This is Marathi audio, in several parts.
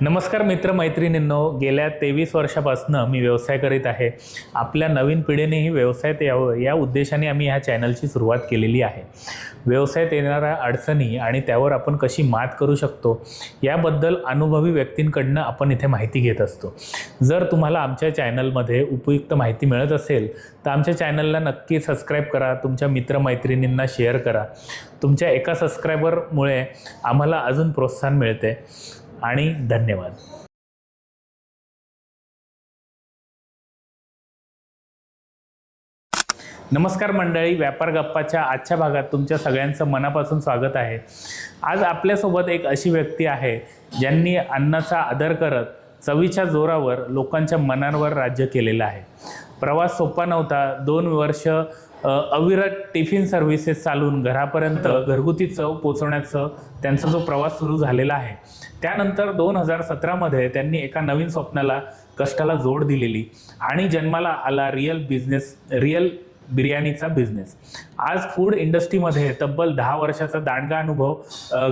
नमस्कार मित्रमैत्रिणींनो, गेल्या 23 वर्षापासून मी व्यवसाय करीत आहे. आपल्या नवीन पिढीनेही व्यवसायात यावं या उद्देशाने आम्ही ह्या चॅनलची सुरुवात केलेली आहे. व्यवसायात येणाऱ्या अडचणी आणि त्यावर आपण कशी मात करू शकतो याबद्दल अनुभवी व्यक्तींकडनं आपण इथे माहिती घेत असतो. जर तुम्हाला आमच्या चॅनलमध्ये उपयुक्त माहिती मिळत असेल तर आमच्या चॅनलला नक्की सबस्क्राईब करा, तुमच्या मित्रमैत्रिणींना शेअर करा. तुमच्या एका सबस्क्रायबरमुळे आम्हाला अजून प्रोत्साहन मिळते आणि धन्यवाद. नमस्कार मंडळी, व्यापार गप्पाच्या आजच्या भागात तुमच्या सगळ्यांचं मनापासून स्वागत आहे. आज आपल्यासोबत एक अशी व्यक्ती आहे ज्यांनी अन्नाचा आदर करत चवीच्या जोरावर लोकांच्या मनांवर राज्य केलेलं आहे. प्रवास सोपा नव्हता. 2 वर्ष अविरत टिफिन सर्व्हिसेस चालून घरापर्यंत घरगुती चव पोचवण्याचं त्यांचा जो प्रवास सुरू झालेला आहे, त्यानंतर 2017मध्ये त्यांनी एका नवीन स्वप्नाला कष्टाला जोड दिलेली आणि जन्माला आला रिअल बिर्याणीचा बिझनेस. आज फूड इंडस्ट्रीमध्ये तब्बल 10 वर्षाचा दांडगा अनुभव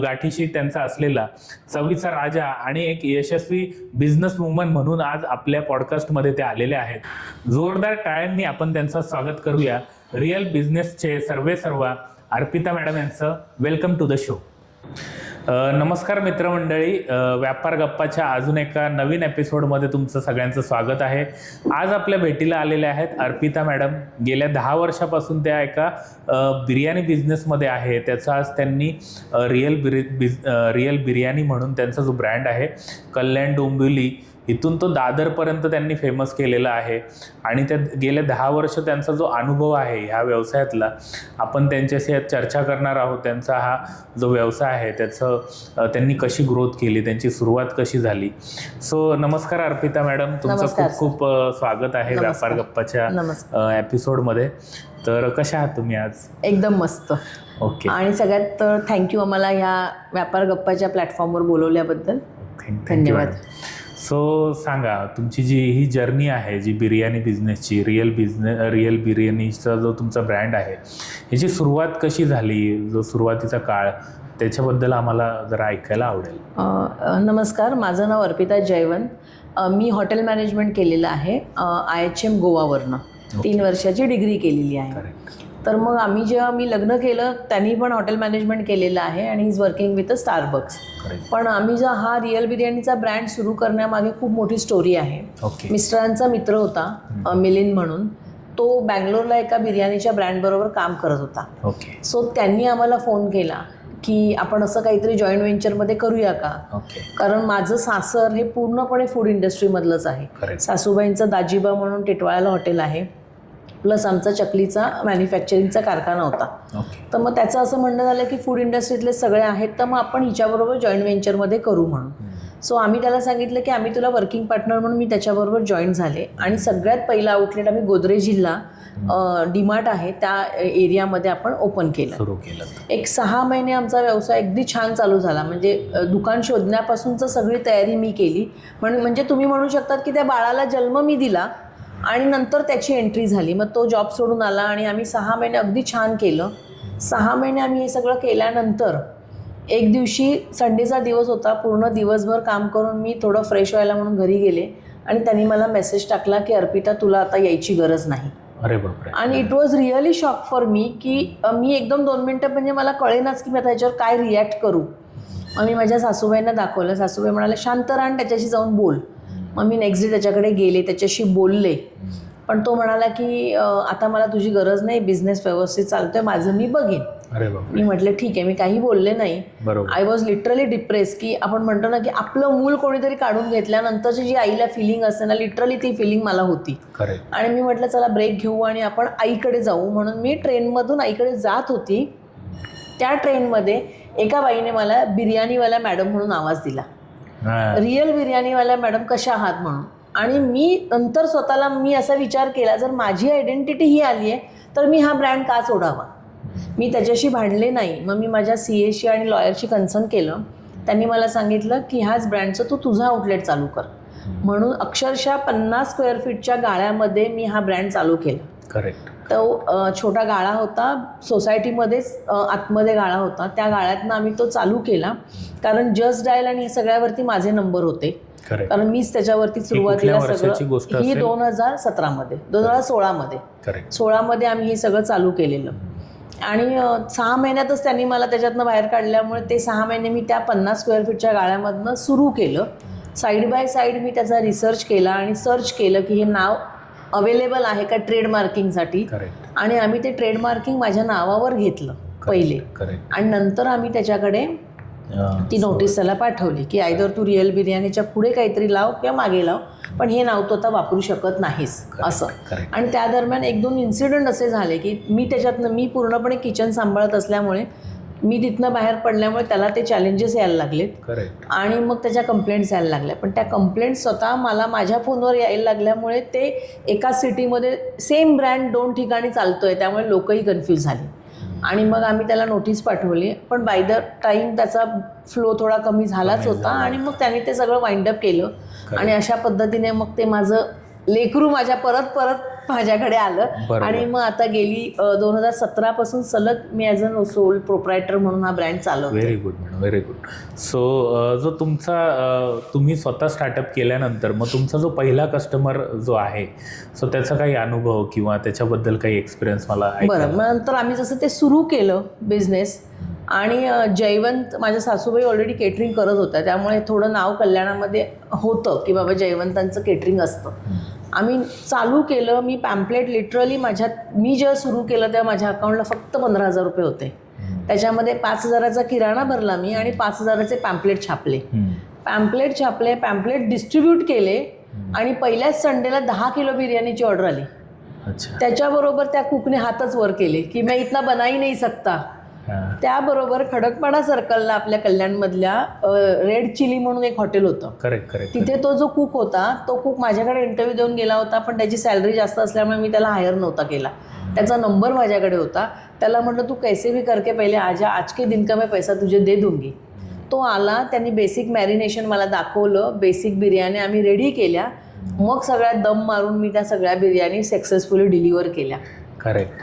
गाठीशी त्यांचा असलेला चवीचा राजा आणि एक यशस्वी बिझनेस वुमन म्हणून आज आपल्या पॉडकास्टमध्ये ते आलेले आहेत. जोरदार टाळ्यांनी आपण त्यांचं स्वागत करूया. रिअल बिझनेसचे सर्वेसर्वा अर्पिता मॅडम यांचं वेलकम टू द शो. नमस्कार मित्रमंडळी, व्यापार गप्पाच्या अजून एका नवीन एपिसोडमध्ये तुमचं सगळ्यांचं स्वागत आहे. आज आपल्या भेटीला आलेल्या आहेत अर्पिता मॅडम. गेल्या 10 वर्षापासून त्या एका बिर्याणी बिझनेसमध्ये आहे. त्याचा आज त्यांनी रिअल बिर्याणी म्हणून त्यांचा जो ब्रँड आहे, कल्याण डोंबिवली इथून तो दादरपर्यंत त्यांनी फेमस केलेला आहे. आणि त्या गेल्या 10 वर्ष त्यांचा जो अनुभव आहे ह्या व्यवसायातला, आपण त्यांच्याशी चर्चा करणार आहोत. त्यांचा हा जो व्यवसाय आहे त्याचं त्यांनी कशी ग्रोथ केली, त्यांची सुरुवात कशी झाली. सो नमस्कार अर्पिता मॅडम, तुमचं खूप खूप स्वागत आहे व्यापार गप्पाच्या एपिसोडमध्ये. तर कशा आहात तुम्ही आज? एकदम मस्त. ओके. आणि सगळ्यात थँक्यू आम्हाला ह्या व्यापार गप्पाच्या प्लॅटफॉर्मवर बोलवल्याबद्दल. धन्यवाद. सो सांगा, तुमची जी ही जर्नी आहे, जी बिर्याणी बिझनेसची, रिअल बिर्याणीचा जो तुमचा ब्रँड आहे, ह्याची सुरुवात कशी झाली, जो सुरुवातीचा काळ, त्याच्याबद्दल आम्हाला जरा ऐकायला आवडेल. नमस्कार, माझं नाव अर्पिता जयवंत. मी हॉटेल मॅनेजमेंट केलेलं आहे IHM गोवावरनं. 3 वर्षाची डिग्री केलेली आहे. तर मग जेव्हा मी लग्न केलं त्यांनी पण हॉटेल मॅनेजमेंट केलेलं आहे आणि इज वर्किंग विथ स्टारबक्स. पण हा रिअल बिर्याणीचा ब्रँड सुरू करण्यामागे खूप मोठी स्टोरी आहे. मिस्टरांचा मित्र होता मिलिंद म्हणून, तो बँगलोरला एका बिर्याणीच्या ब्रँडबरोबर काम करत होता. सो त्यांनी आम्हाला फोन केला की आपण असं काहीतरी जॉईंट व्हेंचरमध्ये करूया का. कारण माझं सासर हे पूर्णपणे फूड इंडस्ट्रीमधलंच आहे. सासूबाईंचं दाजीबा म्हणून टिटवाळ्याला हॉटेल आहे, प्लस आमचा चकलीचा मॅन्युफॅक्चरिंगचा कारखाना होता. तर मग त्याचं असं म्हणणं झालं की फूड इंडस्ट्रीतले सगळे आहेत, तर मग आपण हिच्याबरोबर जॉईंट व्हेंचरमध्ये करू म्हणून. सो आम्ही त्याला सांगितलं की आम्ही तुला वर्किंग पार्टनर म्हणून मी त्याच्याबरोबर जॉईन झाले. आणि सगळ्यात पहिला आउटलेट आम्ही गोदरेजला डीमार्ट आहे त्या एरियामध्ये आपण ओपन केलं. एक 6 महिने आमचा व्यवसाय अगदी छान चालू झाला. म्हणजे दुकान शोधण्यापासूनच सगळी तयारी मी केली. म्हणजे तुम्ही म्हणू शकतात की त्या बाळाला जन्म मी दिला आणि नंतर त्याची एंट्री झाली. मग तो जॉब सोडून आला आणि आम्ही 6 महिने अगदी छान केलं. 6 महिने आम्ही हे सगळं केल्यानंतर एक दिवशी संडेचा दिवस होता. पूर्ण दिवसभर काम करून मी थोडं फ्रेश व्हायला म्हणून घरी गेले आणि त्यांनी मला मेसेज टाकला की अर्पिता तुला आता यायची गरज नाही. अरे बापरे. आणि it was really shock for me की मी एकदम 2 मिनटं म्हणजे मला कळेनाच की मी आता ह्याच्यावर काय रिॲक्ट करू. मग मी माझ्या सासूबाईंना दाखवलं. सासूबाई म्हणाले शांत राहा आणि त्याच्याशी जाऊन बोल. मग मी नेक्स्ट डे त्याच्याकडे गेले, त्याच्याशी बोलले. पण तो म्हणाला की आता मला तुझी गरज नाही, बिझनेस व्यवस्थित चालतोय माझं, मी बघेन. मी म्हटलं ठीक आहे. मी काही बोलले नाही. आय वॉज लिटरली डिप्रेस की आपण म्हणतो ना की आपलं मूल कोणीतरी काढून घेतल्यानंतरची जी आईला फिलिंग असते ना, लिटरली ती फिलिंग मला होती. आणि मी म्हटलं चला ब्रेक घेऊ आणि आपण आईकडे जाऊ. म्हणून मी ट्रेनमधून आईकडे जात होती. त्या ट्रेनमध्ये एका बाईने मला बिर्याणीवाला मॅडम म्हणून आवाज दिला. रिअल बिर्याणीवाला मॅडम कशा आहात म्हणून. आणि मी नंतर स्वतःला असा विचार केला, जर माझी आयडेंटिटी ही आली आहे तर मी हा ब्रँड का सोडावा. मी त्याच्याशी भांडले नाही. मग मी माझ्या CAशी आणि लॉयरशी कन्सर्न केलं. त्यांनी मला सांगितलं की ह्याच ब्रँडचं तू तुझा आउटलेट चालू कर. म्हणून अक्षरशः 50 स्क्वेअर फीटच्या गाळ्यामध्ये मी हा ब्रँड चालू केला. तो छोटा गाळा होता, सोसायटीमध्येच आतमध्ये गाळा होता. त्या गाळ्यातनं आम्ही तो चालू केला, कारण जस्ट डायल आणि सगळ्यावरती माझे नंबर होते, कारण मीच त्याच्यावरती सुरुवातीला सगळं. ही 2017मध्ये 2016मध्ये 16मध्ये आम्ही हे सगळं चालू केलेलं. आणि 6 महिन्यातच त्यांनी मला त्याच्यातनं बाहेर काढल्यामुळे ते 6 महिने मी त्या 50 स्क्वेअर फीटच्या गाळ्यामधनं सुरू केलं. साईड बाय साईड मी त्याचा रिसर्च केला आणि सर्च केलं की हे नाव अवेलेबल आहे का ट्रेडमार्किंगसाठी. आणि आम्ही ते ट्रेडमार्किंग माझ्या नावावर घेतलं पहिले, आणि नंतर आम्ही त्याच्याकडे ती नोटीस त्याला पाठवली की आयदर तू रिअल बिर्याणीच्या पुढे काहीतरी लाव किंवा मागे लाव, पण हे नाव तो आता वापरू शकत नाहीस असं. आणि त्या दरम्यान 1-2 इन्सिडेंट असे झाले की मी पूर्णपणे किचन सांभाळत असल्यामुळे मी तिथनं बाहेर पडल्यामुळे त्याला ते चॅलेंजेस यायला लागलेत आणि मग त्याच्या कंप्लेंट्स यायला लागल्या. पण त्या कंप्लेंट्स स्वतः मला माझ्या फोनवर यायला लागल्यामुळे ते एका सिटीमध्ये सेम ब्रँड 2 ठिकाणी चालतोय, त्यामुळे लोकही कन्फ्यूज झाले. आणि मग आम्ही त्याला नोटीस पाठवली, पण बाय द टाईम त्याचा फ्लो थोडा कमी झालाच होता आणि मग त्याने ते सगळं वाइंडअप केलं. आणि अशा पद्धतीने मग ते माझं लेकरू परत माझ्याकडे आलं. आणि मग आता गेली 2017 पासून सलग मी ॲज अ सोल प्रोप्रायटर म्हणून हा ब्रँड चालवते. Very good madam, very good. So जो तुम्ही स्वतः स्टार्टअप केल्यानंतर मग तुमचा जो पहिला कस्टमर जो आहे, सो त्याचा काही अनुभव किंवा त्याच्याबद्दल काही एक्सपिरियन्स मला. बरं, मग नंतर आम्ही जसं ते सुरू केलं बिझनेस, आणि जयवंत माझ्या सासूबाई ऑलरेडी केटरिंग करत होत्या, त्यामुळे थोडं नाव कल्याणामध्ये होतं की बाबा जयवंतांचं केटरिंग असतं. आम्ही चालू केलं. मी पॅम्पलेट लिटरली मी जेव्हा सुरू केलं तेव्हा माझ्या अकाउंटला फक्त 15,000 रुपये होते. त्याच्यामध्ये 5,000चा किराणा भरला मी आणि 5,000चे पॅम्पलेट छापले. पॅम्पलेट डिस्ट्रीब्यूट केले आणि पहिल्याच संडेला 10 किलो बिर्याणीची ऑर्डर आली. त्याच्याबरोबर त्या कुकने हातच वर केले की मैं इतना बना ही नहीं सकता. त्याबरोबर खडकपाडा सर्कलला आपल्या कल्याणमधल्या रेड चिली म्हणून एक हॉटेल होतं. तिथे तो जो कुक होता, तो कुक माझ्याकडे इंटरव्ह्यू देऊन गेला होता, पण त्याची सॅलरी जास्त असल्यामुळे मी त्याला हायर नव्हता केला. त्याचा नंबर माझ्याकडे होता. त्याला म्हटलं तू कैसे भी करके पहिले आज के दिन का मैं पैसा तुझे दे दूंगी. तो आला, त्यांनी बेसिक मॅरिनेशन मला दाखवलं, बेसिक बिर्याणी आम्ही रेडी केल्या. मग सगळ्यात दम मारून मी त्या सगळ्या बिर्याणी सक्सेसफुली डिलिव्हर केल्या.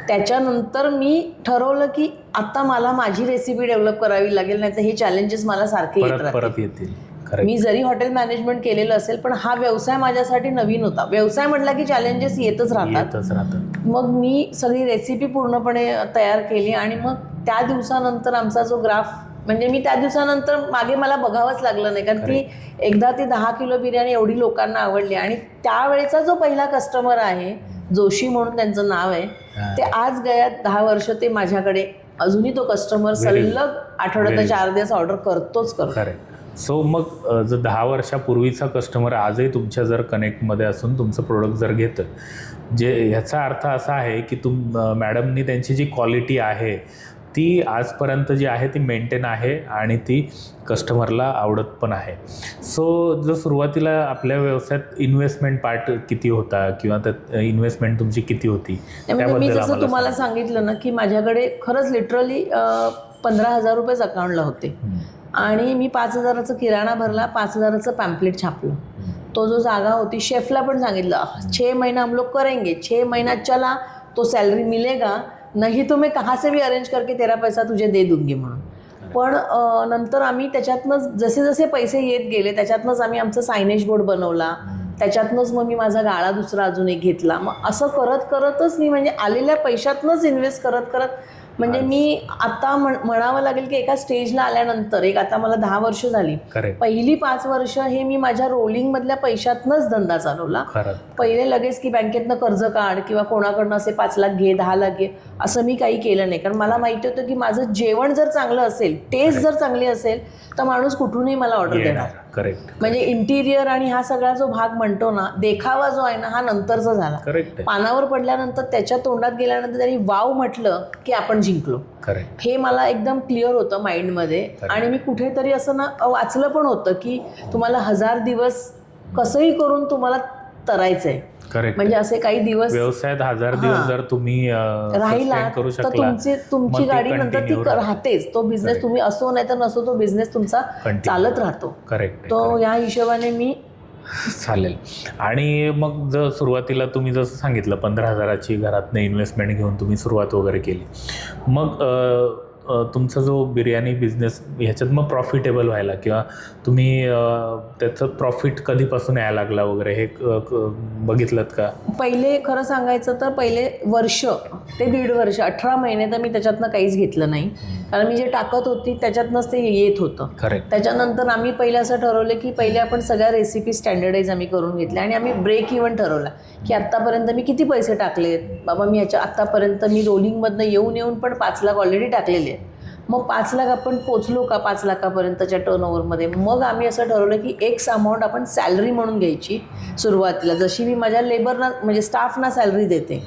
त्याच्यानंतर मी ठरवलं की आता मला माझी रेसिपी डेव्हलप करावी लागेल, नाही तर हे चॅलेंजेस मला सारखे येतील. मी जरी हॉटेल मॅनेजमेंट केलेलं असेल, पण हा व्यवसाय माझ्यासाठी नवीन होता. व्यवसाय म्हटला की चॅलेंजेस येतच राहतात. मग मी सगळी रेसिपी पूर्णपणे तयार केली आणि मग त्या दिवसानंतर आमचा जो ग्राफ, म्हणजे मी त्या दिवसानंतर मागे मला बघावंच लागलं नाही, कारण ती 10 किलो बिर्याणी एवढी लोकांना आवडली. आणि त्यावेळेचा जो पहिला कस्टमर आहे, जोशी म्हणून त्यांचं नाव आहे, ते आज गया 10 वर्ष ते माझ्याकडे अजूनही तो कस्टमर सलग आठवड्यात 4 दिवस ऑर्डर करतोच. सो मग जर 10 वर्षापूर्वीचा कस्टमर आजही तुमच्या जर कनेक्टमध्ये असून तुमचं प्रोडक्ट जर घेतं, ह्याचा अर्थ असा आहे की मॅडमनी त्यांची जी क्वालिटी आहे ती आजपर्यंत जी आहे ती मेंटेन आहे आणि ती कस्टमरला आवडत पण आहे. सो जर सुरुवातीला आपल्या व्यवसायात इन्व्हेस्टमेंट पार्ट किती होता किंवा त्यात इन्व्हेस्टमेंट तुमची किती होती? मी जसं तुम्हाला सांगितलं ना की माझ्याकडे खरंच लिटरली 15,000 रुपयेच अकाउंटला होते आणि मी 5,000चा किराणा भरला, 5,000चं पॅम्पलेट छापलं. तो जो जागा होती, शेफला पण सांगितलं 6 महीना हम लोग करेंगे, 6 महीना चला तो सैलरी मिलेगा, नहीं तो मैं कहाँ से भी अरेंज करके तेरा पैसा तुझे दे दूंगी म्हणून. पण नंतर आम्ही त्याच्यातनंच जसे जसे पैसे येत गेले त्याच्यातनंच आम्ही आमचं सायनेज बोर्ड बनवला. त्याच्यातनंच मग मी माझा गाळा दुसरा अजून एक घेतला. मग असं करतच मी म्हणजे आलेल्या पैशातनंच इन्व्हेस्ट करत म्हणजे मी आता म्हणावं लागेल की एका स्टेजला आल्यानंतर आता मला 10 वर्ष झाली. पहिली 5 वर्ष हे मी माझ्या रोलिंग मधल्या पैशातनंच धंदा चालवला. पहिले लगेच की बँकेतनं कर्ज काढ किंवा कोणाकडनं असे 5 लाख घे, 10 लाख घे, असं मी काही केलं नाही. कारण मला माहिती होतं की माझं जेवण जर चांगलं असेल, टेस्ट जर चांगली असेल, तर माणूस कुठूनही मला ऑर्डर देणार. म्हणजे इंटिरियर आणि हा सगळा जो भाग म्हणतो ना, देखावा जो आहे ना, हा नंतरचा झाला. पानावर पडल्यानंतर त्याच्या तोंडात गेल्यानंतर त्यांनी वाव म्हटलं की आपण जिंकलो. हे मला एकदम क्लिअर होतं माइंडमध्ये. आणि मी कुठेतरी असं ना वाचलं पण होतं की तुम्हाला 1000 दिवस कसंही करून तुम्हाला तरायचंय. म्हणजे असे काही दिवस व्यवसायात 1000 दिवस जर तुम्ही राहिला तर तुमची गाडी नंतर ती राहतेच. तो बिझनेस तुम्ही असो नाही तर नसो, तो बिझनेस तुमचा चालत राहतो. तो या हिशोबाने मी चालेल. आणि मग जर सुरुवातीला तुम्ही जसं सांगितलं 15,000ची घरातनं इन्व्हेस्टमेंट घेऊन तुम्ही सुरुवात वगैरे केली, मग तुमचा जो बिर्याणी बिझनेस ह्याच्यात मग प्रॉफिटेबल व्हायला किंवा तुम्ही त्याचं प्रॉफिट कधीपासून यायला लागला वगैरे हे बघितलं का? पहिले खरं सांगायचं तर पहिले वर्ष ते 1.5 वर्ष 18 महिने तर मी त्याच्यातनं काहीच घेतलं नाही, कारण मी जे टाकत होती त्याच्यातनंच ते येत होतं. करेक्ट. त्याच्यानंतर आम्ही पहिले असं ठरवलं की पहिले आपण सगळ्या रेसिपी स्टँडर्डाईज आम्ही करून घेतल्या आणि आम्ही ब्रेक इव्हन ठरवला की आत्तापर्यंत मी किती पैसे टाकलेत बाबा. मी आत्तापर्यंत मी रोलिंगमधनं येऊन पण 5 लाख ऑलरेडी टाकलेले आहेत. मग 5 लाख आपण पोचलो का 5 लाखापर्यंतच्या टर्नओव्हरमध्ये. मग आम्ही असं ठरवलं की एक्स अमाऊंट आपण सॅलरी म्हणून घ्यायची सुरुवातीला, जशी मी माझ्या लेबरना म्हणजे स्टाफना सॅलरी देते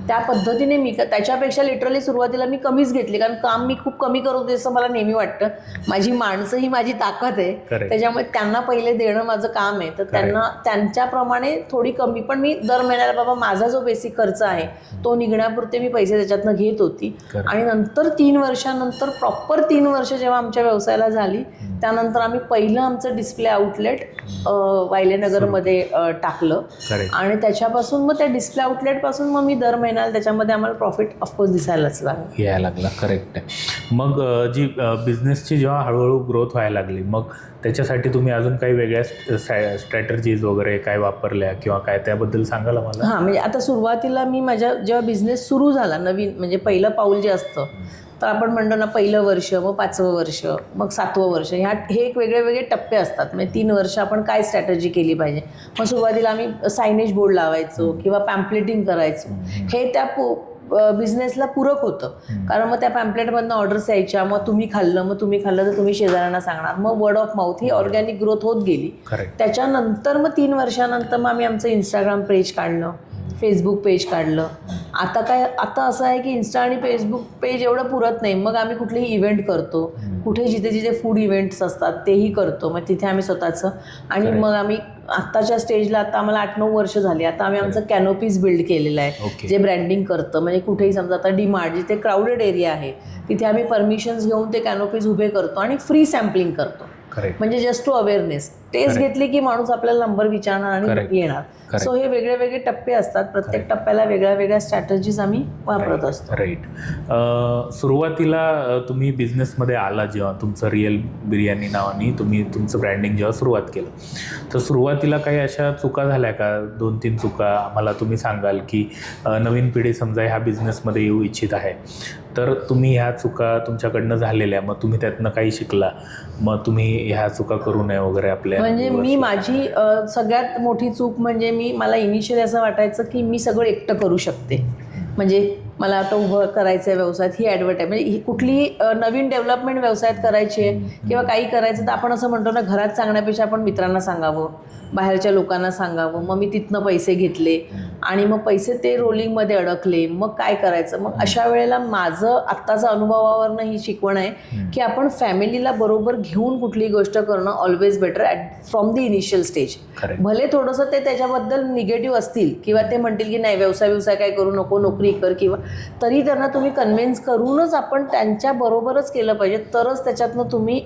त्या पद्धतीने मी त्याच्यापेक्षा लिटरली सुरुवातीला मी कमीच घेतली, कारण काम मी खूप कमी करत होते असं मला नेहमी वाटतं. माझी माणसं ही माझी ताकद आहे, त्याच्यामुळे त्यांना पहिले देणं माझं काम आहे. तर त्यांना त्यांच्याप्रमाणे थोडी कमी, पण मी दर महिन्याला बाबा माझा जो बेसिक खर्च आहे तो निघण्यापुरते मी पैसे त्याच्यातनं घेत होती. आणि नंतर 3 वर्षानंतर प्रॉपर 3 वर्ष जेव्हा आमच्या व्यवसायाला झाली त्यानंतर आम्ही पहिलं आमचं डिस्प्ले आउटलेट वायलेनगरमध्ये टाकलं आणि त्याच्यापासून मग त्या डिस्प्ले आउटलेटपासून मग मी दर महिन्याला त्याच्यामध्ये आम्हाला प्रॉफिट ऑफकोर्स दिसायलाच यायला लागला. करेक्ट आहे. मग जी बिझनेसची जेव्हा हळूहळू ग्रोथ व्हायला लागली मग त्याच्यासाठी तुम्ही अजून काही वेगळ्या स्ट्रॅटर्जीज वगैरे काय वापरल्या किंवा काय त्याबद्दल सांगाल मला? हां, म्हणजे आता सुरुवातीला मी माझ्या जेव्हा बिझनेस सुरू झाला नवीन, म्हणजे पहिलं पाऊल जे असतं तर आपण म्हणतो ना, पहिलं वर्ष, मग 5वं वर्ष, मग 7वं वर्ष, हे एक वेगळे टप्पे असतात. म्हणजे 3 वर्ष आपण काय स्ट्रॅटर्जी केली पाहिजे. मग सुरुवातीला आम्ही सायनेज बोर्ड लावायचो किंवा पॅम्पलेटिंग करायचो. हे त्या बिझनेसला पूरक होतं, कारण मग त्या पॅम्पलेटमधनं ऑर्डर्स यायच्या, मग तुम्ही खाल्लं तर तुम्ही शेजाऱ्यांना सांगणार, मग word of mouth he organic growth होत गेली. त्याच्यानंतर मग 3 वर्षानंतर मग आम्ही आमचं इंस्टाग्राम पेज काढलं, फेसबुक पेज काढलं. आता असं आहे की इन्स्टा आणि फेसबुक पेज एवढं पुरत नाही, मग आम्ही कुठलेही इव्हेंट करतो, कुठे जिथे फूड इव्हेंट्स असतात तेही करतो, मग तिथे आम्ही स्वतःचं. आणि मग आम्ही आत्ताच्या स्टेजला आता आम्हाला 8-9 वर्ष झाली, आता आम्ही आमचं कॅनोपीज बिल्ड केलेलं आहे जे ब्रँडिंग करतं. म्हणजे कुठेही समजा आता डीमार्ट जिथे क्राऊडेड एरिया आहे तिथे आम्ही परमिशन्स घेऊन ते कॅनोपीज उभे करतो आणि फ्री सॅम्पलिंग करतो. म्हणजे जस्ट टू अवेअरनेस. टेस्ट घेतली की माणूस आपल्याला नंबर विचारणार आणि येणार. सो हे वेगळे टप्पे असतात, प्रत्येक टप्प्याला वेगळ्या स्ट्रॅटर्जीज आम्ही वापरत असतो. राईट. सुरुवातीला तुम्ही बिझनेसमध्ये आला जेव्हा तुमचं रिअल बिर्याणी नावाने तुम्ही तुमचं ब्रँडिंग जेव्हा सुरुवात केलं, तर सुरुवातीला काही अशा चुका झाल्या का? 2-3 चुका आम्हाला तुम्ही सांगाल की नवीन पिढी समजा ह्या बिझनेसमध्ये येऊ इच्छित आहे तर तुम्ही ह्या चुका तुमच्याकडनं झालेल्या, मग तुम्ही त्यातनं काही शिकला, मग तुम्ही ह्या चुका करू नये वगैरे आपल्या? म्हणजे मी माझी सगळ्यात मोठी चूक म्हणजे मला इनिशियली असं वाटायचं की मी सगळं एकटं करू शकते. म्हणजे मला आता उभं करायचं आहे व्यवसायात, ही ॲडव्हर्टाईज म्हणजे ही कुठलीही नवीन डेव्हलपमेंट व्यवसायात करायची आहे किंवा काही करायचं तर आपण असं म्हणतो ना, घरात सांगण्यापेक्षा आपण मित्रांना सांगावं, बाहेरच्या लोकांना सांगावं. मग मी तिथनं पैसे घेतले आणि मग पैसे ते रोलिंगमध्ये अडकले. मग काय करायचं? मग अशा वेळेला माझं आत्ताचा अनुभवावरनं ही शिकवण आहे की आपण फॅमिलीला बरोबर घेऊन कुठलीही गोष्ट करणं always better from the initial stage. भले थोडंसं ते त्याच्याबद्दल निगेटिव्ह असतील किंवा ते म्हणतील की नाही व्यवसाय काय करू नको, नोकरी कर, किंवा तरी त्यांना तुम्ही कन्व्हिन्स करूनच आपण त्यांच्या बरोबरच केलं पाहिजे, तरच त्याच्यातनं तुम्ही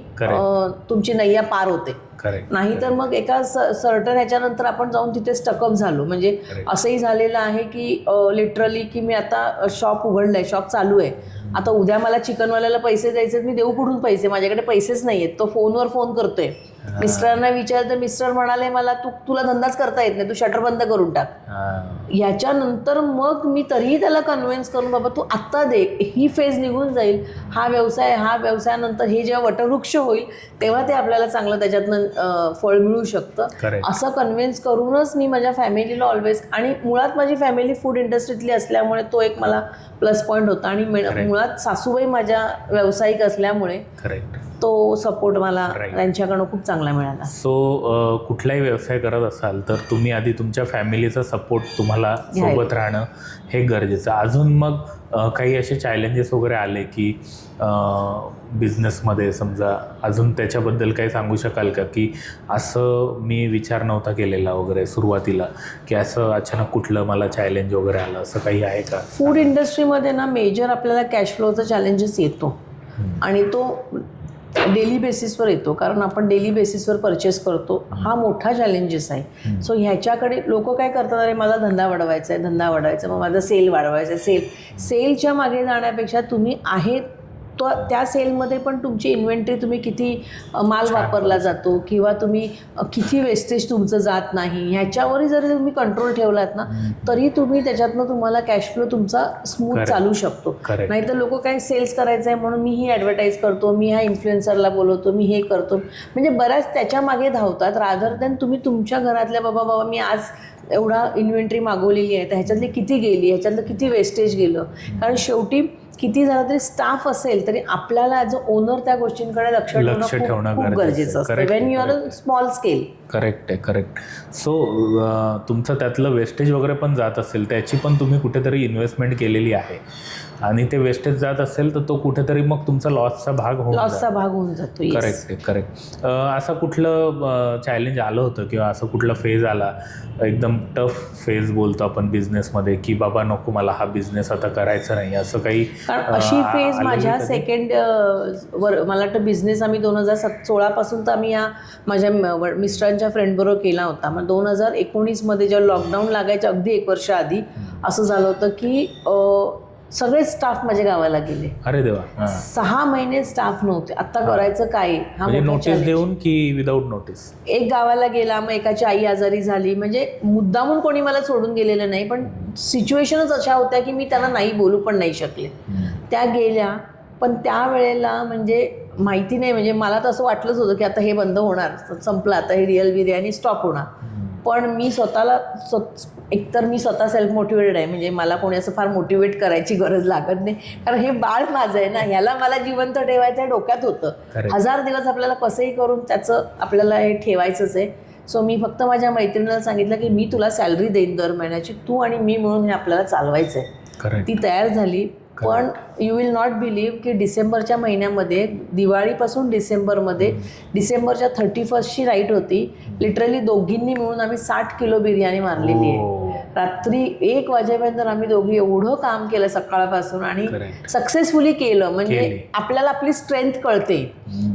तुमची नैया पार होते. नाही तर मग एका सर्टन ह्याच्यानंतर आपण जाऊन तिथे स्टकअप झालो. म्हणजे असंही झालेलं आहे की लिटरली की मी आता शॉप उघडलंय, शॉप चालू आहे, आता उद्या मला चिकनवाल्याला पैसे द्यायचे, मी देऊ कुठून पैसे, माझ्याकडे पैसेच नाही आहेत. तो फोनवर फोन करतोय, मिस्टरांना विचारतं, मिस्टर म्हणाले मला तुला धंदाच करता येत नाही, तू शटर बंद करून टाक. याच्यानंतर मग मी तरीही त्याला कन्व्हिन्स करून बाबा तू आत्ता दे, ही फेज निघून जाईल, हा व्यवसायानंतर हे जेव्हा वटवृक्ष होईल तेव्हा ते आपल्याला चांगलं त्याच्यातनं फळ मिळू शकतं. असं कन्व्हिन्स करूनच मी माझ्या फॅमिलीला ऑलवेज, आणि मुळात माझी फॅमिली फूड इंडस्ट्रीतली असल्यामुळे तो एक मला प्लस पॉईंट होता. आणि मुळात सासूबाई माझ्या व्यावसायिक असल्यामुळे तो सपोर्ट मला त्यांच्याकडनं खूप चांगला मिळाला. सो कुठलाही व्यवसाय करत असाल तर तुम्ही आधी तुमच्या फॅमिलीचा सपोर्ट तुम्हाला सोबत राहणं हे गरजेचं. अजून मग काही असे चॅलेंजेस वगैरे आले की बिझनेसमध्ये समजा, अजून त्याच्याबद्दल काही सांगू शकाल का की असं मी विचार नव्हता केलेला वगैरे सुरुवातीला, की असं अचानक कुठलं मला चॅलेंज वगैरे आलं, असं काही आहे का? फूड इंडस्ट्रीमध्ये ना मेजर आपल्याला कॅश फ्लोचा चॅलेंजेस येतो आणि तो डेली बेसिसवर येतो, कारण आपण डेली बेसिसवर परचेस करतो. हा मोठा चॅलेंजेस आहे. सो ह्याच्याकडे लोक काय करतात, अरे माझा धंदा वाढवायचा आहे, मग माझा सेल वाढवायचा आहे. सेलच्या मागे जाण्यापेक्षा तुम्ही आहे तो त्या सेलमध्ये पण तुमची इन्व्हेंटरी, तुम्ही किती माल वापरला जातो किंवा तुम्ही किती वेस्टेज तुमचं जात नाही, ह्याच्यावरही जर तुम्ही कंट्रोल ठेवलात ना, तरी तुम्ही त्याच्यातनं तुम्हाला कॅश फ्लो तुमचा स्मूथ चालू शकतो. नाहीतर लोक काय सेल्स करायचं आहे म्हणून मी ही ॲडव्हर्टाईज करतो, मी ह्या इन्फ्लुएन्सरला बोलवतो, मी हे करतो, म्हणजे बऱ्याच त्याच्या मागे धावतात. रादर दॅन तुम्ही तुमच्या घरातल्या बाबा मी आज एवढा इन्व्हेंटरी मागवलेली आहे, तर ह्याच्यातली किती गेली, ह्याच्यातलं किती वेस्टेज गेलं. कारण शेवटी किती झालं तरी स्टाफ असेल तरी आपल्याला ॲज अ ओनर त्या गोष्टींकडे लक्ष ठेवणं खूप गरजेचं असतं Wien you are a small scale. Correct. So तुमचं त्यातलं वेस्टेज वगैरे पण जात असेल, त्याची पण तुम्ही कुठेतरी इन्व्हेस्टमेंट केलेली आहे आणि ते वेस्टेज जात असेल तर तो कुठेतरी मग तुमचा लॉसचा भाग होऊन जातो. करेक्ट. असं कुठलं चॅलेंज आलं होतं किंवा असं कुठला फेज आला, एकदम टफ फेज बोलतो आपण बिझनेसमध्ये, की बाबा नको मला हा बिझनेस आता करायचा नाही, असं काही? कारण अशी फेज माझ्या सेकंड मला वाटतं बिझनेस आम्ही 2016 पासून तर आम्ही या माझ्या मिस्टरांच्या फ्रेंडबरोबर केला होता. मग 2019मध्ये जेव्हा लॉकडाऊन लागायच्या अगदी 1 वर्ष आधी असं झालं होतं की सगळे स्टाफ माझ्या गावाला गेले. अरे देवा. 6 महिने स्टाफ नव्हते. आता करायचं काय, हा नोटीस देऊन की विदाऊट नोटीस? एक गावाला गेला, मग एकाची आई आजारी झाली, म्हणजे मुद्दामून कोणी मला सोडून गेलेलं नाही, पण सिच्युएशनच अशा होत्या की मी त्यांना नाही बोलू पण नाही शकले. त्या गेल्या, पण त्यावेळेला म्हणजे माहिती नाही, म्हणजे मला तर असं वाटलंच होतं की आता हे बंद होणार, संपलं आता हे रिअल बिर्याणी स्टॉप होणार. पण मी स्वतःला एकतर मी स्वतः सेल्फ मोटिवेटेड आहे, म्हणजे मला कोणी असं फार मोटिवेट करायची गरज लागत नाही, कारण हे बाळ माझं आहे ना, ह्याला मला जिवंत ठेवायचं डोक्यात होतं. 1000 दिवस आपल्याला कसंही करून त्याचं आपल्याला हे ठेवायचंच आहे. सो मी फक्त माझ्या मैत्रिणीला सांगितलं की मी तुला सॅलरी देईन दर महिन्याची, तू आणि मी मिळून हे आपल्याला चालवायचं आहे. ती तयार झाली. पण यू विल नॉट बिलीव्ह की डिसेंबरच्या महिन्यामध्ये, दिवाळीपासून डिसेंबरच्या 31ची राईट होती, लिटरली दोघींनी मिळून आम्ही 60 किलो बिर्याणी मारलेली आहे. रात्री 1 वाजेपर्यंत आम्ही दोघी एवढं काम केलं सकाळपासून आणि सक्सेसफुली केलं. म्हणजे आपल्याला आपली स्ट्रेंथ कळते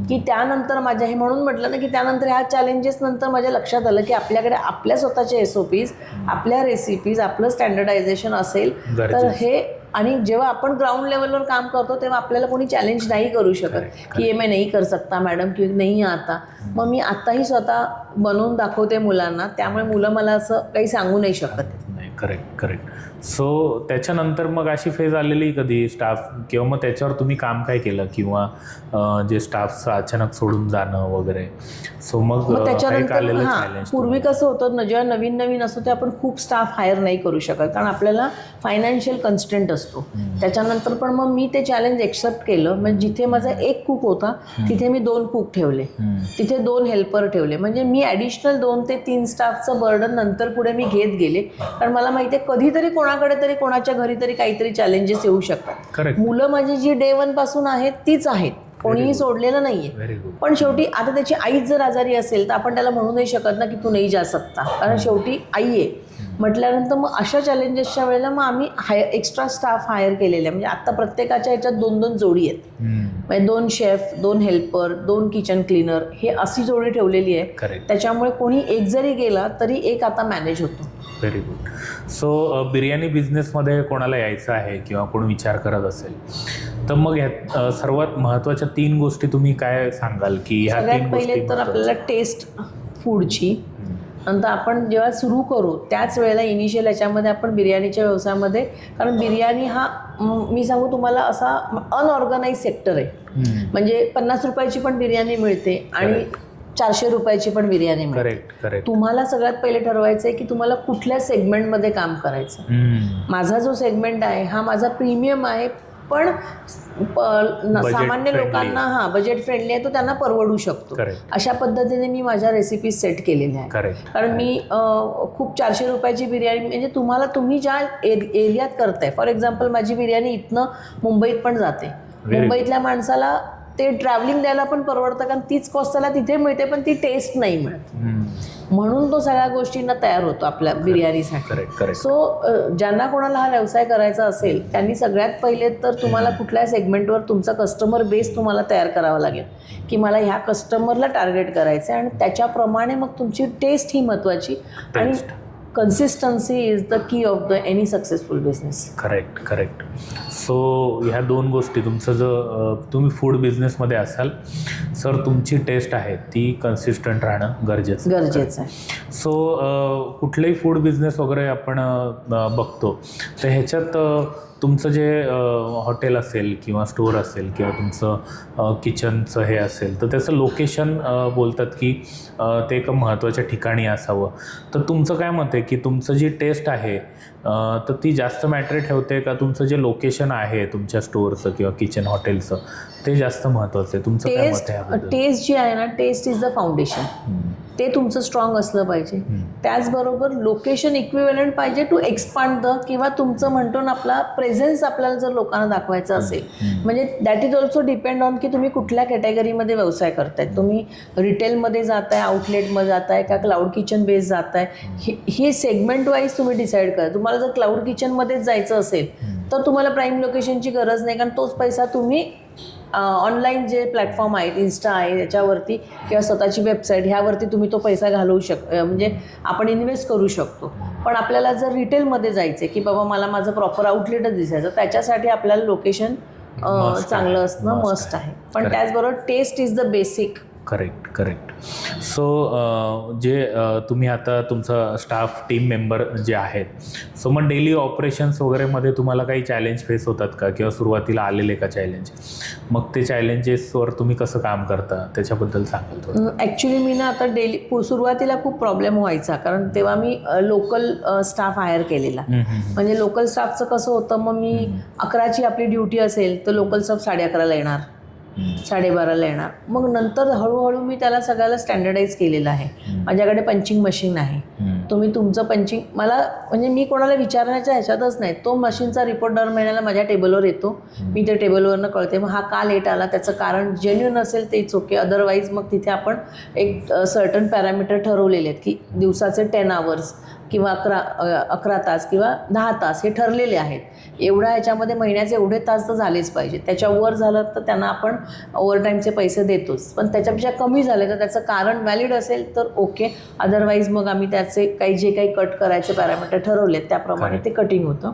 की त्यानंतर माझ्या, हे म्हणून म्हटलं ना की त्यानंतर ह्या चॅलेंजेस नंतर माझ्या लक्षात आलं की आपल्याकडे आपल्या स्वतःचे SOPs, आपल्या रेसिपीज, आपलं स्टँडर्डायझेशन असेल तर हे, आणि जेव्हा आपण ग्राउंड लेवलवर काम करतो तेव्हा आपल्याला कोणी चॅलेंज नाही करू शकत की ये मैं नहीं कर सकता मॅडम, की नाही आता. मग मी आत्ताही स्वतः बनवून दाखवते मुलांना, त्यामुळे मुलं मला असं काही सांगू नाही शकत. करेक्ट. सो त्याच्यानंतर मग अशी फेज आलेली कधी स्टाफ, किंवा मग त्याच्यावर तुम्ही काम काय केलं, किंवा जे स्टाफचं अचानक सोडून जाणं वगैरे? सो मग त्याच्यानंतर पूर्वी कसं होतं ना, जेव्हा नवीन असतो ते आपण खूप स्टाफ हायर नाही करू शकत, कारण आपल्याला फायनान्शियल कन्स्ट्रेंट असतो. त्याच्यानंतर पण मग मी ते चॅलेंज एक्सेप्ट केलं. म्हणजे जिथे माझा 1 कुक होता तिथे मी 2 कुक ठेवले, तिथे 2 हेल्पर ठेवले. म्हणजे मी ॲडिशनल 2 ते 3 स्टाफचं बर्डन नंतर पुढे मी घेत गेले, कारण मला माहिती आहे कधीतरी कोणाकडे तरी, कोणाच्या घरी तरी काहीतरी चॅलेंजेस येऊ शकतात. मुलं माझी जी डे 1 पासून आहेत तीच आहेत, कोणीही सोडलेलं नाहीये. पण शेवटी आता त्याची आईच जर आजारी असेल तर आपण त्याला म्हणू नाही शकत ना की तू नाही जा सकता, कारण शेवटी आई आहे म्हटल्यानंतर मग अशा चॅलेंजेसच्या वेळेला मग आम्ही एक्स्ट्रा स्टाफ हायर केलेले आहे. म्हणजे आता प्रत्येकाच्या ह्याच्यात 2-2 जोडी आहेत, म्हणजे 2 शेफ, 2 हेल्पर, 2 किचन क्लीनर, हे अशी जोडी ठेवलेली आहे. त्याच्यामुळे कोणी एक जरी गेला तरी एक आता मॅनेज होतो. Very good. सो बिर्याणी बिझनेसमध्ये कोणाला यायचं आहे किंवा कोण विचार करत असेल तर मग ह्यात सर्वात महत्त्वाच्या 3 गोष्टी तुम्ही काय सांगाल की ह्या 3 गोष्टी? सगळ्यात पहिले तर आपल्याला टेस्ट फूडची, नंतर आपण जेव्हा सुरू करू त्याच वेळेला इनिशियल याच्यामध्ये आपण बिर्याणीच्या व्यवसायामध्ये, कारण बिर्याणी हा मी सांगू तुम्हाला असा अनऑर्गनाइज सेक्टर आहे. म्हणजे 50 रुपयाची पण बिर्याणी मिळते आणि 400 रुपयाची पण बिर्याणी मिळते. तुम्हाला सगळ्यात पहिले ठरवायचं आहे की तुम्हाला कुठल्या सेगमेंटमध्ये काम करायचं. माझा जो सेगमेंट आहे हा माझा प्रीमियम आहे, पण सामान्य लोकांना बजेट फ्रेंडली आहे, तो त्यांना परवडू शकतो. अशा पद्धतीने मी माझ्या रेसिपीज सेट केलेल्या आहेत. कारण मी खूप 400 रुपयाची बिर्याणी, म्हणजे तुम्ही ज्या एरियात करताय, फॉर एक्झाम्पल माझी बिर्याणी इथनं मुंबईत पण जाते. मुंबईतल्या माणसाला ते ट्रॅव्हलिंग द्यायला पण परवडतं, कारण तीच कॉस्ट त्याला तिथे मिळते पण ती टेस्ट नाही मिळत. म्हणून तो सगळ्या गोष्टींना तयार होतो आपल्या बिर्याणीसाठी. Correct correct. सो ज्यांना कोणाला हा व्यवसाय करायचा असेल त्यांनी सगळ्यात पहिले तर तुम्हाला कुठल्या सेगमेंटवर तुमचा कस्टमर बेस तुम्हाला तयार करावा लागेल की मला ह्या कस्टमरला टार्गेट करायचं आहे, आणि त्याच्याप्रमाणे मग तुमची टेस्ट ही महत्त्वाची, आणि consistency is the key of the any successful business. Correct correct. So ह्या दोन गोष्टी, तुमचं जर तुम्ही फूड बिझनेसमध्ये असाल सर, तुमची टेस्ट आहे ती कन्सिस्टंट राहणं गरजेचं आहे. सो कुठलंही फूड बिझनेस वगैरे आपण बघतो तर ह्याच्यात तुमचं जे हॉटेल असेल किंवा स्टोअर असेल किंवा तुमचं किचनचं हे असेल तर त्याचं लोकेशन बोलतात की ते एका महत्त्वाच्या ठिकाणी असावं. तर तुमचं काय मत आहे की तुमचं जी टेस्ट आहे तर ती जास्त मॅटर ठेवते का तुमचं जे लोकेशन आहे तुमच्या स्टोअरचं किंवा किचन हॉटेलचं ते जास्त महत्त्वाचं आहे? तुमचं काय मत आहे? टेस्ट जी आहे ना, टेस्ट इज द फाउंडेशन. ते तुमचं स्ट्रॉंग असलं पाहिजे. त्याचबरोबर लोकेशन इक्विव्हॅलंट पाहिजे टू एक्सपांड द, किंवा तुमचं म्हणतो ना आपला प्रेझेन्स आपल्याला जर लोकांना दाखवायचा असेल, म्हणजे that is also depend on की तुम्ही कुठल्या कॅटेगरीमध्ये व्यवसाय करताय. तुम्ही रिटेलमध्ये जाताय, आउटलेटमध्ये जाताय का क्लाउड किचन बेस जाताय, हे सेगमेंट वाईज तुम्ही डिसाईड करा. तुम्हाला जर क्लाउड किचनमध्येच जायचं असेल तर तुम्हाला प्राईम लोकेशनची गरज नाही, कारण तोच पैसा तुम्ही ऑनलाईन जे प्लॅटफॉर्म आहेत, इन्स्टा आहे याच्यावरती किंवा स्वतःची वेबसाईट ह्यावरती तुम्ही तो पैसा घालवू म्हणजे आपण इन्व्हेस्ट करू शकतो. पण आपल्याला जर रिटेलमध्ये जायचं की बाबा मला माझं प्रॉपर आउटलेटच दिसायचं, त्याच्यासाठी आपल्याला लोकेशन चांगलं असणं मस्ट आहे. पण त्याचबरोबर test is the basic. Correct correct. So जे तुम्ही आता तुमचा स्टाफ टीम मेंबर जे आहेत, सो मग डेली ऑपरेशन्स वगैरेमध्ये तुम्हाला काही चॅलेंज फेस होतात का, किंवा सुरुवातीला आलेले का चॅलेंज? मग ते चॅलेंजेसवर तुम्ही कसं काम करता त्याच्याबद्दल सांगाल थोडं? ॲक्च्युली मी ना आता सुरुवातीला खूप प्रॉब्लेम व्हायचा, कारण तेव्हा मी लोकल स्टाफ हायर केलेला. म्हणजे लोकल स्टाफचं कसं होतं, मग मी 11ची आपली ड्युटी असेल तर लोकल स्टाफ 11:30ला येणार, 12:30ला येणार. मग नंतर हळूहळू मी त्याला सगळ्याला स्टँडर्डाईज केलेलं आहे. माझ्याकडे पंचिंग मशीन आहे. तुम्ही तुमचं पंचिंग मला म्हणजे मी कोणाला विचारण्याच्या ह्याच्यातच नाही, तो मशीनचा रिपोर्ट दर महिन्याला माझ्या टेबलवर येतो. मी त्या टेबलवरनं कळते मग हा का लेट आला, त्याचं कारण जेन्युइन असेल ते इट्स ओके, अदरवाईज मग तिथे आपण एक सर्टन पॅरामीटर ठरवलेले आहेत की दिवसाचे 10 आवर्स किंवा 11 तास किंवा 10 तास हे ठरलेले आहेत. एवढा ह्याच्यामध्ये महिन्याचे एवढे तास तर झालेच पाहिजे. त्याच्यावर झालं तर त्यांना आपण ओव्हरटाईमचे पैसे देतोच, पण त्याच्यापेक्षा कमी झाले तर त्याचं कारण व्हॅलिड असेल तर ओके, अदरवाईज मग आम्ही त्याचे जे काही कट करायचे पॅरामीटर ठरवले त्याप्रमाणे ते कटिंग होतं.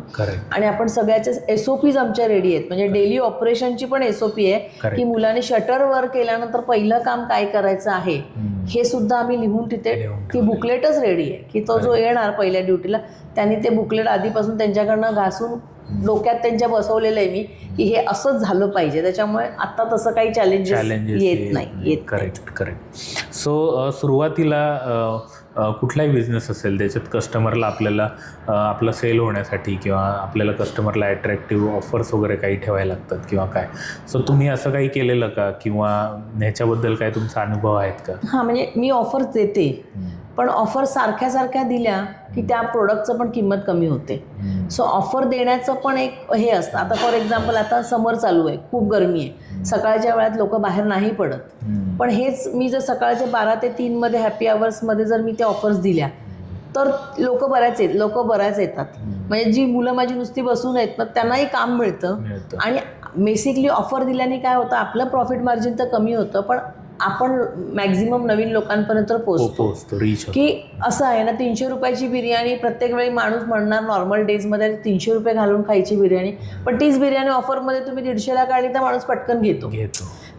आणि आपण सगळ्याचे SOPs आमच्या रेडी आहेत. म्हणजे डेली ऑपरेशनची पण SOP आहे की मुलाने शटर वर केल्यानंतर पहिलं काम काय करायचं आहे हे सुद्धा आम्ही लिहून तिथे ती बुकलेटच रेडी आहे की तो जो येणार पहिल्या ड्युटीला त्यांनी ते बुकलेट आधीपासून त्यांच्याकडनं घासून डोक्यात त्यांच्या बसवलेलं आहे मी की हे असंच झालं पाहिजे. त्याच्यामुळे आता तसं काही चॅलेंजेस येत नाही. Correct correct. सो सुरुवातीला कुठलाही बिझनेस असेल त्याच्यात कस्टमरला आपल्याला आपला सेल होण्यासाठी किंवा आपल्याला कस्टमरला अट्रॅक्टिव्ह ऑफर्स वगैरे काही ठेवायला लागतात किंवा काय, सो तुम्ही असं काही केलेलं का, किंवा ह्याच्याबद्दल काय तुमचा अनुभव आहेत का? हां, म्हणजे मी ऑफर्स देते, पण ऑफर सारख्या दिल्या की त्या प्रोडक्टचं पण किंमत कमी होते. सो ऑफर देण्याचं पण एक हे असतं. आता फॉर एक्झाम्पल आता समर चालू आहे, खूप गरमी आहे, सकाळच्या वेळात लोक बाहेर नाही पडत, पण हेच मी जर सकाळच्या 12 ते 3 हॅपी आवर्समध्ये जर मी त्या ऑफर्स दिल्या तर लोक बऱ्याच येतात. म्हणजे जी मुलं माझी नुसती बसून आहेत ना त्यांनाही काम मिळतं. आणि बेसिकली ऑफर दिल्याने काय होतं, आपलं प्रॉफिट मार्जिन तर कमी होतं पण आपण मॅक्झिमम नवीन लोकांपर्यंत पोहोचतो. की असं आहे ना, 300 रुपयाची बिर्याणी प्रत्येक वेळी माणूस म्हणणार नॉर्मल डेजमध्ये 300 रुपये घालून खायची बिर्याणी, पण तीच बिर्याणी ऑफरमध्ये तुम्ही 150ला काढली तर माणूस पटकन घेतो.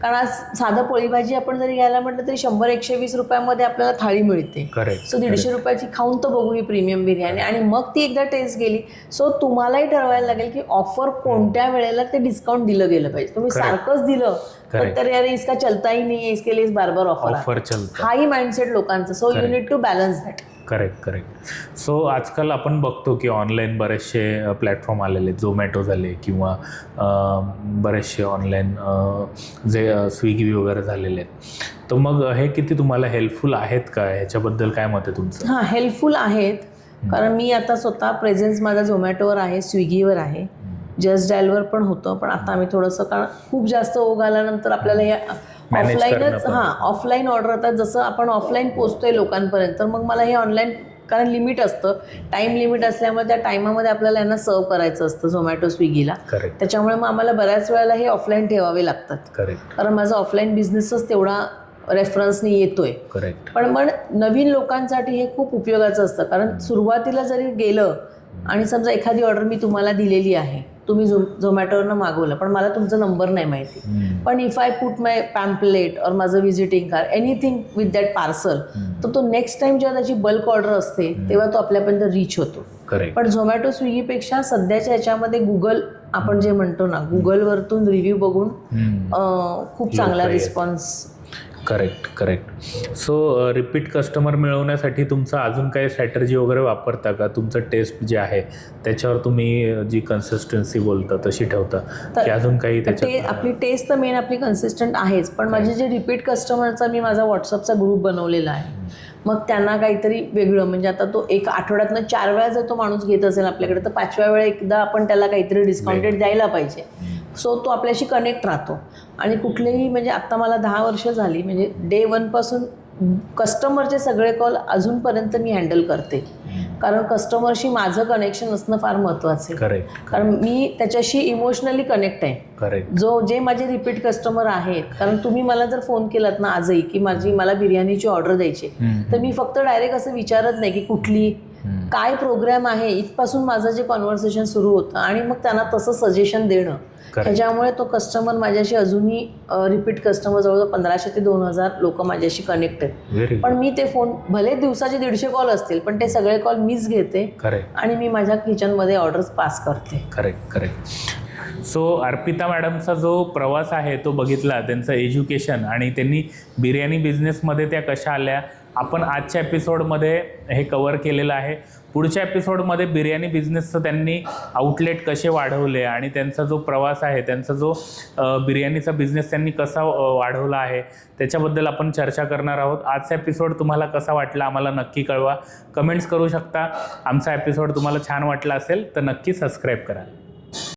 कारण आज साधं पोळी भाजी आपण जरी घ्यायला म्हटलं तरी 100-120 रुपयामध्ये आपल्याला थाळी मिळते. सो 150 रुपयाची खाऊन तर बघू ही प्रीमियम बिर्याणी, आणि मग ती एकदा टेस्ट गेली. सो तुम्हालाही ठरवायला लागेल की ऑफर कोणत्या वेळेला ते डिस्काउंट दिलं गेलं पाहिजे. तुम्ही सारखंच दिलं तर अरे इसका चलता ही नहीं है, इसके लिए बार बार ऑफर चलता, हाही माइंडसेट लोकांचं. So you need to balance that. Correct. So आजकाल आपण बघतो की ऑनलाईन बरेचसे प्लॅटफॉर्म आलेले आहेत, झोमॅटो झाले किंवा बरेचसे ऑनलाईन जे स्विगी वगैरे झालेले आहेत. तर मग हे किती तुम्हाला हेल्पफुल आहेत का, ह्याच्याबद्दल काय मत आहे तुमचं? हां, हेल्पफुल आहेत. कारण मी आता स्वतः प्रेझेन्स माझा झोमॅटोवर आहे, स्विगीवर आहे, जस्ट डायलवर पण होतं. पण आता आम्ही थोडंसं, कारण खूप जास्त ओघ आल्यानंतर आपल्याला हे manage ऑफलाईनच करणं पण. ऑफलाईन ऑर्डर आता जसं आपण ऑफलाईन पोचतोय लोकांपर्यंत, तर मग मला हे ऑनलाईन, कारण लिमिट असतं, टाईम लिमिट असल्यामुळे त्या टायमामध्ये आपल्याला यांना सर्व करायचं असतं झोमॅटो स्विगीला. करेक्ट त्याच्यामुळे मग आम्हाला बऱ्याच वेळेला हे ऑफलाईन ठेवावे लागतात, करेक्ट कारण माझा ऑफलाईन बिझनेसच तेवढा रेफरन्सनी येतोय. करेक्ट पण नवीन लोकांसाठी हे खूप उपयोगाचं असतं, कारण सुरुवातीला जरी गेलं आणि समजा एखादी ऑर्डर मी तुम्हाला दिलेली आहे, तुम्ही झोमॅटोवरनं मागवलं, पण मला तुमचा नंबर नाही माहिती, पण if I put my pamphlet और माझं visiting card anything with that parcel, तर तो नेक्स्ट टाइम जेव्हा त्याची बल्क ऑर्डर असते तेव्हा तो आपल्यापर्यंत रीच होतो. करेक्ट पण झोमॅटो स्विगीपेक्षा सध्याच्या याच्यामध्ये गुगल, आपण जे म्हणतो ना, गुगलवरतून रिव्ह्यू बघून खूप चांगला response. Correct so repeat customer मिळवण्यासाठी तुमचं अजून काही स्ट्रॅटर्जी वगैरे वापरता का? तुमचं टेस्ट जे आहे त्याच्यावर तुम्ही जी कन्सिस्टन्सी बोलता तशी ठेवता की अजून काही त्याच्यात? आपली टेस्ट तर मेन आपली कन्सिस्टंट आहेच, पण माझे जे रिपीट कस्टमरचा मी माझा व्हॉट्सअपचा ग्रुप बनवलेला आहे. मग त्यांना काहीतरी वेगळं, म्हणजे आता तो एक आठवड्यातनं 4 वेळा जर तो माणूस घेत असेल आपल्याकडे, तर 5व्या वेळा एकदा आपण त्याला काहीतरी डिस्काउंटेड द्यायला पाहिजे. सो तो आपल्याशी कनेक्ट राहतो. आणि कुठलेही, म्हणजे आत्ता मला 10 वर्ष झाली, म्हणजे डे 1 पासून कस्टमरचे सगळे कॉल अजूनपर्यंत मी हँडल करते, कारण कस्टमरशी माझं कनेक्शन असणं फार महत्त्वाचं आहे. करेक्ट कारण मी त्याच्याशी इमोशनली कनेक्ट आहे. करेक्ट जे माझे रिपीट कस्टमर आहेत, कारण तुम्ही मला जर फोन केलात ना आजही की मला बिर्याणीची ऑर्डर द्यायची, तर मी फक्त डायरेक्ट असं विचारत नाही की कुठली, काय प्रोग्राम आहे, इथपासून माझं जे कॉन्व्हर्सेशन सुरू होतं आणि मग त्यांना तसं सजेशन देणं. ह्याच्यामुळे तो कस्टमर माझ्याशी अजूनही रिपीट कस्टमर जवळजवळ 1500 ते 2000 लोक माझ्याशी कनेक्ट आहेत. पण मी ते फोन, भले दिवसाचे 150 कॉल असतील, पण ते सगळे कॉल मीच घेते आणि मी माझ्या किचनमध्ये ऑर्डर्स पास करते. करेक्ट सो अर्पिता मॅडमचा जो प्रवास आहे तो बघितला, त्यांचं एज्युकेशन आणि त्यांनी बिर्याणी बिझनेसमध्ये त्या कशा आल्या, आपण आजच्या एपिसोडमध्ये हे कवर केलेलं आहे. पुढच्या एपिसोडमध्ये बिर्याणी बिझनेसचं त्यांनी आउटलेट कसे वाढवले आणि त्यांचा जो प्रवास आहे, त्यांचा जो बिर्याणीचा बिझनेस त्यांनी कसा वाढवला आहे त्याच्याबद्दल आपण चर्चा करणार आहोत. आजचा एपिसोड तुम्हाला कसा वाटला आम्हाला नक्की कळवा, कमेंट्स करू शकता. आमचा एपिसोड तुम्हाला छान वाटला असेल तर नक्की सबस्क्राईब करा.